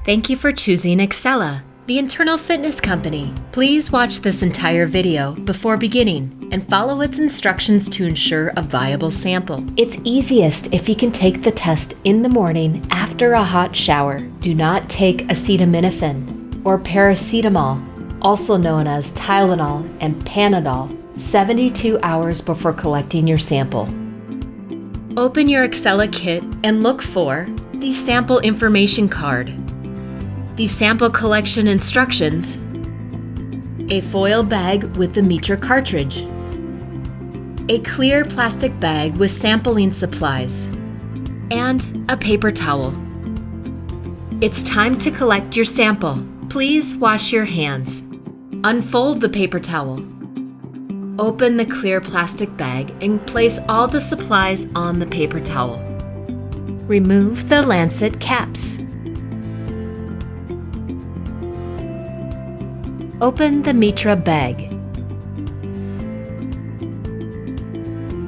Thank you for choosing Ixcela, the internal fitness company. Please watch this entire video before beginning and follow its instructions to ensure a viable sample. It's easiest if you can take the test in the morning after a hot shower. Do not take acetaminophen or paracetamol, also known as Tylenol and Panadol, 72 hours before collecting your sample. Open your Ixcela kit and look for the sample information card, the sample collection instructions, a foil bag with the Mitra Cartridge, a clear plastic bag with sampling supplies, and a paper towel. It's time to collect your sample. Please wash your hands. Unfold the paper towel. Open the clear plastic bag and place all the supplies on the paper towel. Remove the lancet caps. Open the Mitra bag.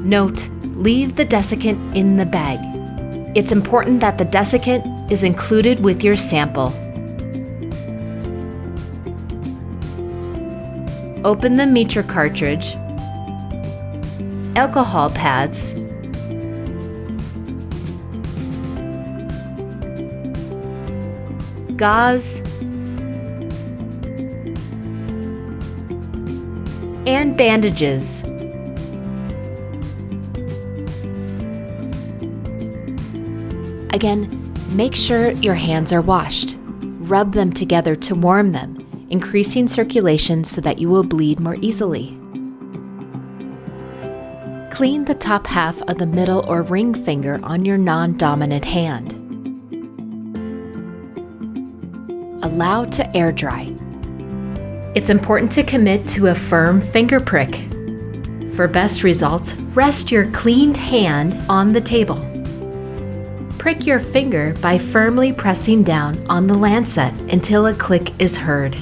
Note, leave the desiccant in the bag. It's important that the desiccant is included with your sample. Open the Mitra cartridge, alcohol pads, gauze, and bandages. Again, make sure your hands are washed. Rub them together to warm them, increasing circulation so that you will bleed more easily. Clean the top half of the middle or ring finger on your non-dominant hand. Allow to air dry. It's important to commit to a firm finger prick. For best results, rest your cleaned hand on the table. Prick your finger by firmly pressing down on the lancet until a click is heard.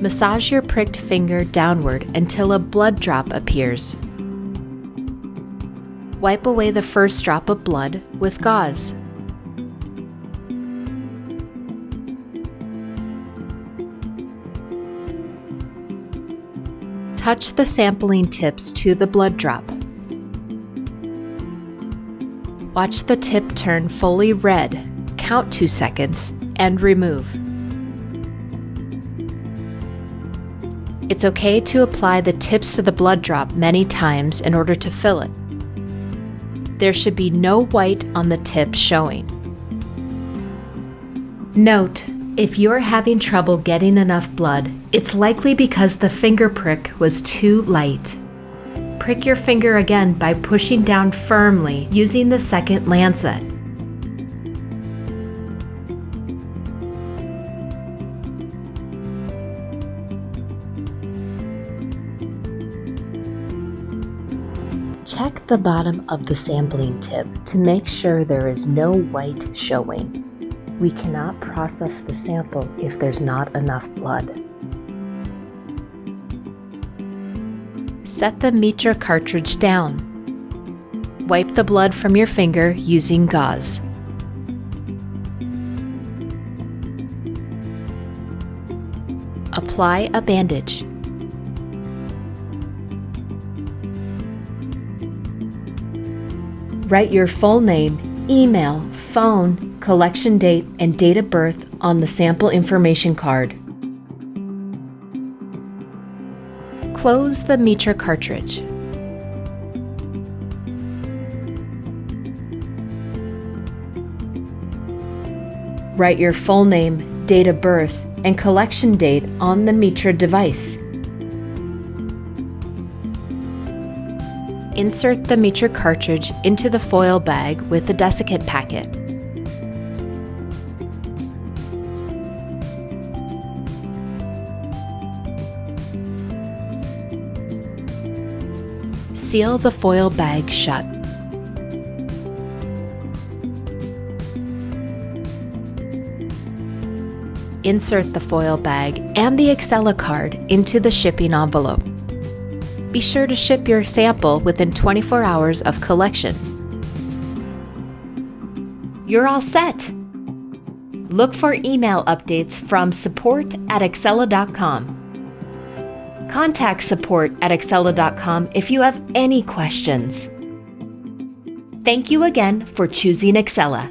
Massage your pricked finger downward until a blood drop appears. Wipe away the first drop of blood with gauze. Touch the sampling tips to the blood drop. Watch the tip turn fully red, count 2 seconds, and remove. It's okay to apply the tips to the blood drop many times in order to fill it. There should be no white on the tip showing. Note, if you're having trouble getting enough blood, it's likely because the finger prick was too light. Prick your finger again by pushing down firmly using the second lancet. Check the bottom of the sampling tip to make sure there is no white showing. We cannot process the sample if there's not enough blood. Set the Mitra cartridge down. Wipe the blood from your finger using gauze. Apply a bandage. Write your full name, email, phone, collection date, and date of birth on the sample information card. Close the Mitra cartridge. Write your full name, date of birth, and collection date on the Mitra device. Insert the Mitra cartridge into the foil bag with the desiccant packet. Seal the foil bag shut. Insert the foil bag and the Ixcela card into the shipping envelope. Be sure to ship your sample within 24 hours of collection. You're all set. Look for email updates from support@Ixcela.com. Contact support@Ixcela.com if you have any questions. Thank you again for choosing Ixcela.